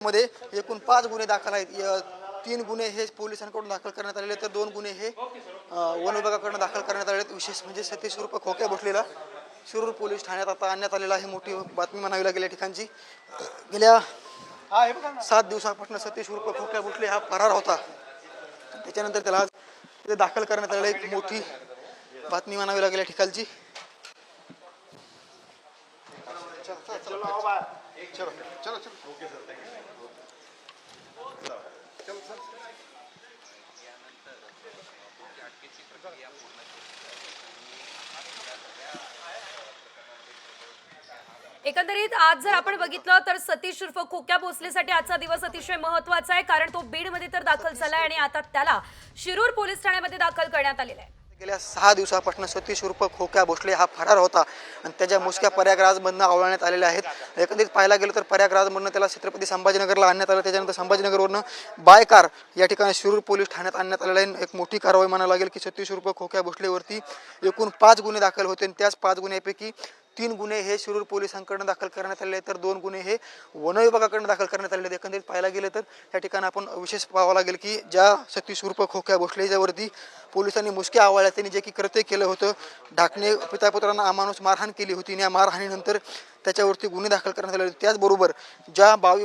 मध्ये एकूण 5 गुन्हे दाखल आहेत। 3 गुन्हे हे पोलिसांकडून दाखल करण्यात आलेले तर 2 गुन्हे हे वन विभागाकडून दाखल करण्यात आलेले आहेत। विशेष म्हणजे सतीश उर्फ खोक्या भोसलेला शिरूर पोलीस ठाण्यात आता आणण्यात आलेला आहे। मोठी बातमी म्हणावी लागेल या ठिकाणची। गेल्या 7 दिवसांपासून सतीश उर्फ खोक्या भोसले हा फरार होता। त्याच्यानंतर त्याला आज दाखल करण्यात आलेली एक मोठी बातमी म्हणावी लागेल या ठिकाणची। एकंदरीत आज जर आपण बघितलं तर सतीश उर्फ खोक्या भोसलेसाठी आजचा दिवस अतिशय महत्त्वाचा आहे, कारण तो बीडमध्ये तर दाखल झालाय आणि आता त्याला शिरूर पोलीस ठाण्यामध्ये दाखल करण्यात आलेला आहे। गेल्या 6 दिवसापासून सतीश उर्फ खोक्या भोसले हा फरार होता आणि त्याच्या मुसक्या प्रयागराजमधून आवळण्यात आलेल्या आहेत। एकंदरीत पाहायला गेलं तर प्रयागराजमधून त्याला छत्रपती संभाजीनगरला आणण्यात आलं। त्याच्यानंतर संभाजीनगरवरून बाय कार या ठिकाणी शिरूर पोलीस ठाण्यात आणण्यात आलेलं आहे। एक मोठी कारवाई म्हणावी लागेल की सतीश उर्फ खोक्या भोसलेवरती एकूण 5 गुन्हे दाखल होते आणि त्याच 5 गुन्ह्यापैकी 3 गुन्हे हे शिरूर पोलिसांकडून दाखल करण्यात आले तर 2 गुन्हे हे वन विभागाकडून दाखल करण्यात आले। एकंदरीत पाहायला गेलं तर या ठिकाणी आपण विशेष पाहावं लागेल की ज्या सतीश उर्फ खोक्या भोसलेच्यावरती पोलिसांनी मुसक्या आवळल्या, त्यांनी जे की कृत्य केलं होतं, ढाकणे पितापुत्रांना अमानुष मारहाण केली होती, या मारहाणीनंतर त्याच्यावरती गुन्हे दाखल करण्यात आले होते। त्याचबरोबर ज्या 22